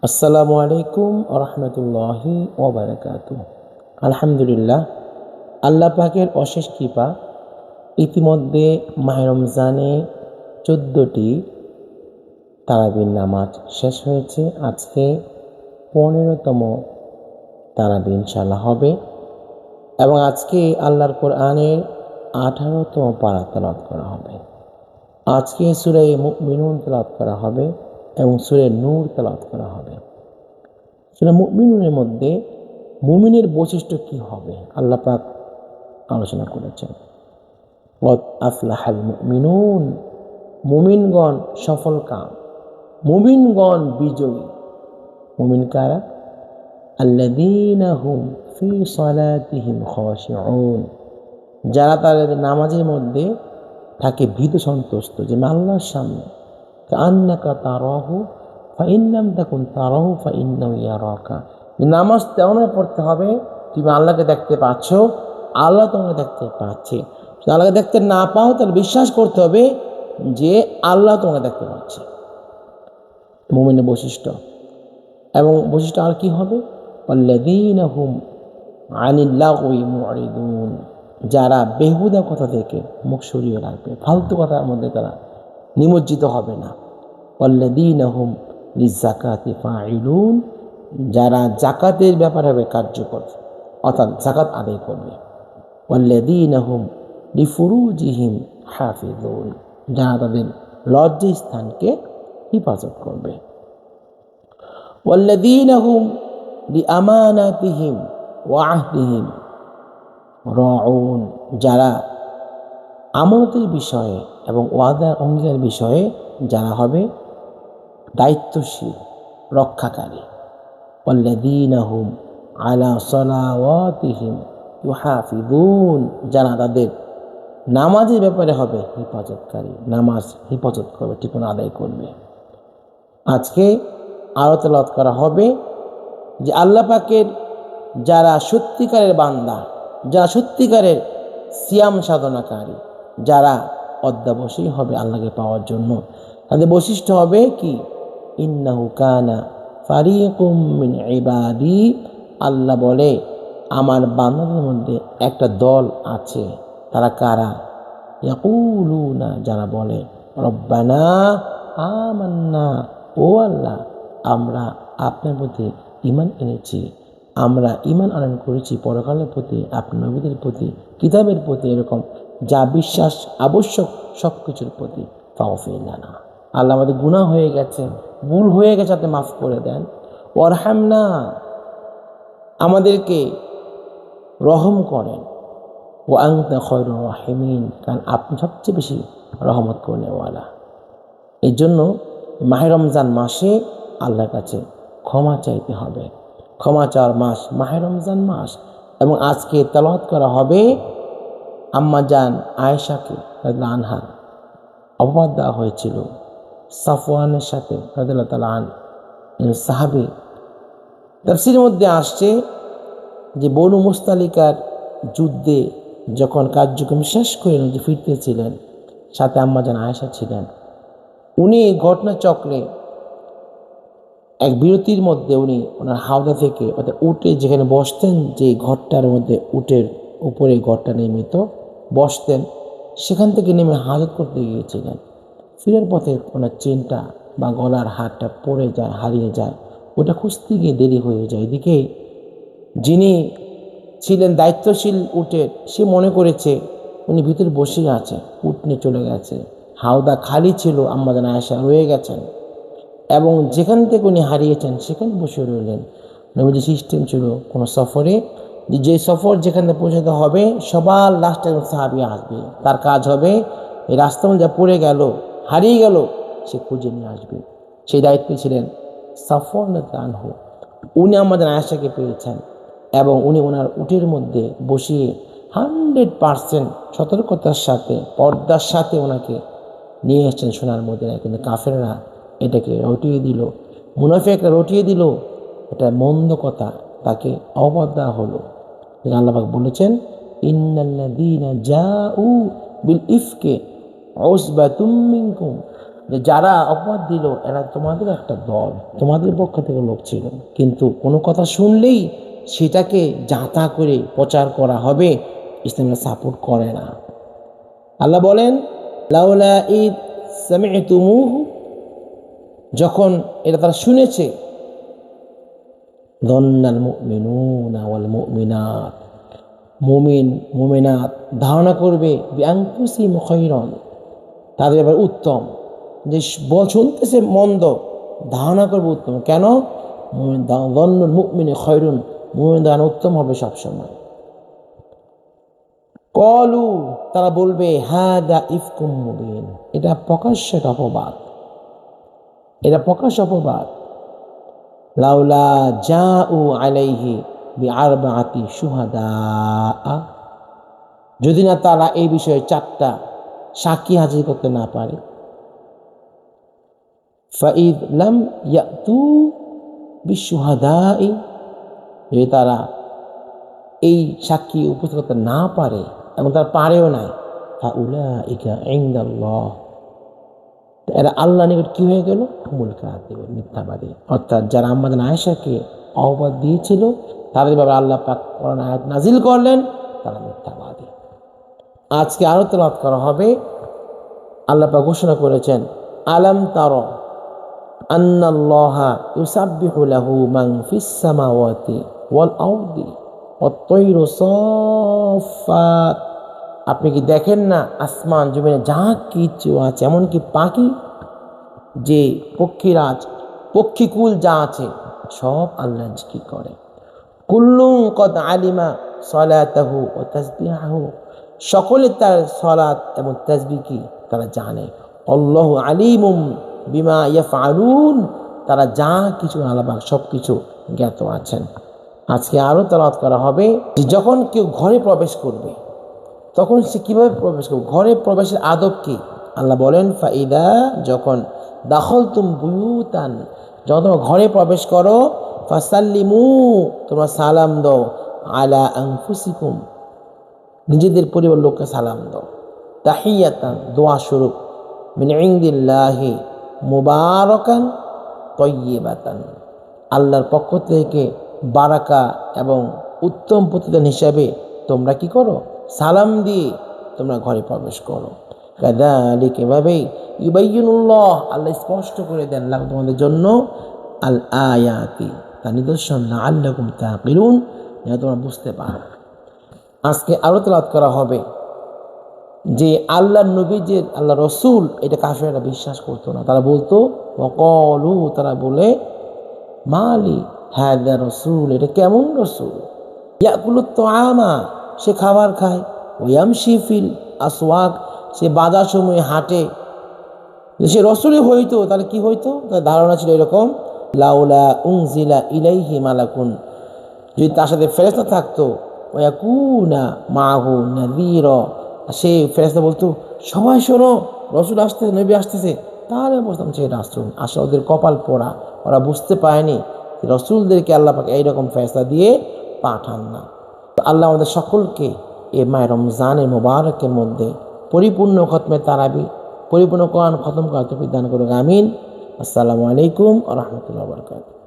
আসসালামু আলাইকুম ওয়া রাহমাতুল্লাহি ওয়া বারাকাতুহু। আলহামদুলিল্লাহ, আল্লাহ পাকের অশেষ কৃপা। ইতিমধ্যে মাহে রমজানে 14টি তারাবির নামাজ শেষ হয়েছে। আজকে 15তম তারাবি ইনশাআল্লাহ হবে এবং আজকে আল্লাহর কোরআনের 18তম পারা তেলাওয়াত করা হবে। আজকে সূরা মুমিনুন তেলাওয়াত করা হবে এবং সূরা নূর তেলাওয়াত করা হবে। সূরা মুমিনুনের মধ্যে মুমিনের বৈশিষ্ট্য কি হবে আল্লাহ পাক আলোচনা করেছেন। কদ আফলাহাল মুমিনুন, মুমিনগণ সফল কাম, মুমিনগণ বিজয়ী। মুমিন কারা? আল্লাযীনা হুম ফি সালাতিহিম খাশিউন, যারা তাদের নামাজের মধ্যে থাকে ভীত সন্তুষ্ট, যে আল্লাহর সামনে কাআন্নাকা তারাহু ফাইন লাম তাকুন তারাহু ফাইন্নাহু ইয়ারাকা। নামাজ তেমন পড়তে হবে তুমি আল্লাহকে দেখতে পাচ্ছ, আল্লাহ তোমাকে দেখতে পাচ্ছে। আল্লাহকে দেখতে না পাও তাহলে বিশ্বাস করতে হবে যে আল্লাহ তোমাকে দেখতে পাচ্ছে। মুমিনের বৈশিষ্ট্য। এবং বৈশিষ্ট্য আর কি হবে? আল্লাযীনা হুম আনিল লাগওয়ি মুরিদুন, যারা বেহুদা কথা থেকে মুখ সরিয়ে রাখবে, ফালতু কথার মধ্যে তারা নিমজ্জিত হবে না। আল্লাযীনা হুম লিযাকাতি ফাইলুন, যারা জাকাতের ব্যাপারে হবে কার্যকর, অর্থাৎ জাকাত আদায় করবে। আল্লাযীনা হুম লিফুরুজিহিম হাফিজুন, যারা তাদের লজ্জাস্থানকে হেফাজত করবে। ওয়াল্লাযীনা হুম লিআমানাতিহিম ওয়া আহদিহিম রাউন, যারা আমানতের বিষয়ে এবং ওয়াদা অঙ্গীকারের বিষয়ে যারা হবে দায়িত্বশীল, রক্ষাকারী। ওয়াল্লাযীনা হুম আলা সালাওয়াতিহিম ইউহাফিজুন, যারা তাদের নামাজের ব্যাপারে হবে হেফাজতকারী, নামাজ হেফাজত করবে, ঠিকমতো আদায় করবে। আজকে আরো তেলাওয়াত করা হবে যে আল্লাহ পাকের যারা সত্যিকারের বান্দা, যারা সত্যিকারের সিয়াম সাধনাকারী, যারা অধ্যাবসায়ী হবে আল্লাহকে পাওয়ার জন্য, তাদের বৈশিষ্ট্য হবে কি? ইন্নাহু কানা ফারিকুম মিন ইবাদি, আল্লাহ বলে আমার বান্দাদের মধ্যে একটা দল আছে। তারা কারা? ইয়াকুলুনা, যারা বলে রব্বানা আমান্না, ও আল্লাহ আমরা আপনার প্রতি ঈমান এনেছি, আমরা ঈমান আনয়ন করেছি পরকালের প্রতি, আপনার নবীদের প্রতি, কিতাবের প্রতি, এরকম যা বিশ্বাস আবশ্যক সব কিছুর প্রতি। ফাগফির লানা, আল্লাহ আমাদের গুনাহ হয়ে গেছে, ভুল হয়ে গেছে, আপনি মাফ করে দেন। ওয়ারহামনা, আমাদেরকে রহম করেন। ওয়া আনতা খায়রুর রাহিমিন, কারণ আপনি সবচেয়ে বেশি রহমত করনেওয়ালা। এই জন্য মাহে রমজান মাসে আল্লাহর কাছে ক্ষমা চাইতে হবে। ক্ষমা চাওয়ার মাস মাহে রমজান মাস। এবং আজকে তেলাওয়াত করা হবে আম্মাজান আয়েশাকে রাদিয়াল্লাহু আনহা অপবাদ দেওয়া হয়েছিল সাফওয়ানের সাথে রাদিয়াল্লাহু তাআলা আনহু, সাহাবী। তাফসীরের মধ্যে আসছে যে বনু মুস্তালিকার যুদ্ধে যখন কার্যক্রম শেষ করে নদী ফিরতেছিলেন, সাথে আম্মাজান আয়েশা ছিলেন। উনি ঘটনাচক্রে এক বিরতির মধ্যে উনি ওনার হাওদা থেকে, অর্থাৎ উটে যেখানে বসতেন, যে ঘরটার মধ্যে উটের উপরে ঘরটা নির্মিত, বসতেন, সেখান থেকে নেমে হাজত করতে গিয়েছিলেন। ফিরার পথে ওনার চেনটা বা গলার হারটা পড়ে যায়, হারিয়ে যায়। ওটা খুঁজতে গিয়ে দেরি হয়ে যায়। এদিকে যিনি ছিলেন দায়িত্বশীল উটের, সে মনে করেছে উনি ভিতরে বসে আছে, উট নিয়ে চলে গেছে। হাওদা খালি ছিল, আম্মাজান আয়েশা রয়ে গেছেন এবং যেখান থেকে উনি হারিয়েছেন সেখানে বসে রইলেন। নবীজি সিস্টেম ছিল কোনো সফরে, যে সফর যেখানে পৌঁছাতে হবে সবার লাস্টে সাহাবী আসবে, তার কাজ হবে এই রাস্তা যা পড়ে গেল, হারিয়ে গেল, সে খুঁজে নিয়ে আসবে। সেই দায়িত্বে ছিলেন সাফওয়ান রাদিয়াল্লাহু আনহু। উনি আমাদের আয়েশাকে পেয়েছেন এবং উনি ওনার উটের মধ্যে বসিয়ে 100% সতর্কতার সাথে, পর্দার সাথে ওনাকে নিয়ে এসছেন সোনার মদিনায়। কিন্তু কাফেররা এটাকে রটিয়ে দিল, মুনাফিকরা রটিয়ে দিল, এটা মন্দ কথা, তাকে অপবাদ দেওয়া হলো। আল্লাহ পাক বলেছেন ইন্নাল্লাযীনা জাউ বিল ইফকি উসবাতুম মিনকুম, যে যারা অপবাদ দিল এরা তোমাদের একটা দল, তোমাদের পক্ষ থেকে লোক ছিল, কিন্তু কোনো কথা শুনলেই সেটাকে যাতা করে প্রচার করা হবে, ইসলামটা সাপোর্ট করে না। আল্লাহ বলেন লাউলা ঈদ সামি'তুমুহু, যখন এটা তারা শুনেছে, যন্নাল মুমিনুনা ওয়াল মুমিনাত, মুমিন মুমিনাত ধারণা করবে বিআনফুসিহিম খায়রান, তাদের ব্যাপারে উত্তম, যে শুনতেছে মন্দ ধারণা করবে উত্তম। কেন? যন্নুল মুমিনি খায়রুন, মুমিন ধারণা উত্তম হবে সবসময়। কলু, তারা বলবে হাদা ইফকুম মুবিন, এটা প্রকাশ্য অপবাদ, এটা প্রকাশ্য অপবাদ। লাউলা জাউ আলাইহি বিআরবাআতি শুহাদা, যদি না তারা এই বিষয়ে 4টা সাক্ষী হাজির করতে না পারে। ফাইদ লাম ইয়াতু বিশুহাদাই, যদি তারা এই সাক্ষী উপস্থিত করতে না পারে এবং তারা পারেও নাই, ফাউলাইকা ইনদাল্লাহ, এরা আল্লাহর নিকট কি হয়ে গেল? হুমুল কাযিবুন, মিথ্যাবাদী। অর্থাৎ যারা আমাদের আয়েশাকে অপবাদ দিয়েছিল তাদের ব্যাপারে আল্লাহ পাক কোরআন আয়াত নাজিল করলেন, তারা মিথ্যাবাদী। আজকে আরো তেলাওয়াত করা হবে। আল্লাহ পাক ঘোষণা করেছেন আলাম তারা আন্নাল্লাহা ইউসাব্বিহু লাহু মান ফিস সামাওয়াতি ওয়াল আরদি ওয়াত তায়রু সাফফাত, আপনি কি দেখেন না আসমান জমিনে যা কিছু আছে, এমনকি পাখি, যে পক্ষীরাজ পক্ষীকুল যা আছে সব আল্লাহ জিকির করে। কুল্লুন কদ আলিমা সলাতাহু ওয়া তাসবিহাহু, সকলে তার সালাত এবং তাসবিহ কি তারা জানে। আল্লাহু আলিমুম বিমা ইয়াফআলুন, তারা যা কিছু আল্লাহ পাক সব কিছু জ্ঞাত আছেন। আজকে আরো তেলাওয়াত করা হবে যে যখন কেউ ঘরে প্রবেশ করবে তখন সে কিভাবে প্রবেশ করবে, ঘরে প্রবেশের আদব কি। আল্লাহ বলেন ফাইদা, যখন দাখলতুম বুয়ুতান, যখন তোমরা ঘরে প্রবেশ করো, ফাসাল্লিমু, তোমরা সালাম দাও, আলা আনফুসিকুম, নিজেদের পরিবার লোককে সালাম দাও, তাহিয়াতান, দোয়া স্বরূপ, মিন ইনদিল্লাহি মুবারাকান তাইয়্যিবাতান, আল্লাহর পক্ষ থেকে বারাকা এবং উত্তম প্রতিদান হিসাবে তোমরা কি করো? সালাম দিয়ে তোমরা ঘরে প্রবেশ করো। কাযালিক, এভাবেই ইউবাইয়িনুল্লাহ, আল্লাহ স্পষ্ট করে দেন লাকুম, তোমাদের জন্য, আল আয়াতি, তার নিদর্শন, লাআল্লাকুম তাকিলুন, যেন তোমরা বুঝতে পারো। আজকে আরো তেলাওয়াত করা হবে যে আল্লাহর নবী যে আল্লাহ রসুল, এটা কাফেররা বিশ্বাস করতো না। তারা বলতো ওয়াকালু, তারা বলে মালি হাযা রাসূল, এটা কেমন রসুল, ইয়াকুলুত তাআমা, সে খাবার খায়, ওয়ামশি ফিল আসওয়াক, সে বাজার সময় হাঁটে। সে রসুলই হইতো তাহলে কি হইতো? তার ধারণা ছিল এরকম, লাউলা উনজিলা ইলাইহি মালাকুন, যদি তার সাথে ফেরেশতা থাকতো, ওয়াকুনা মাহু নাযীরা, সে ফেরেশতা বলতো সবাই শোনো, রসুল আসতেছে, নবী আসতেছে, তাহলে বলতাম সে রাসূল। আসলে ওদের কপাল পোড়া, ওরা বুঝতে পারেনি রসুলদেরকে আল্লাহ পাক এইরকম ফেরেশতা দিয়ে পাঠান না। আল্লাহ আমাদের সকলকে এ মাহে রমজানের মুবারকের মধ্যে পরিপূর্ণ খতমে তারাবি, পরিপূর্ণ কোরআন খতম করার তৌফিক দান করুক, আমিন। আসসালামু আলাইকুম ওয়া রাহমাতুল্লাহি ওয়া বারাকাতুহু।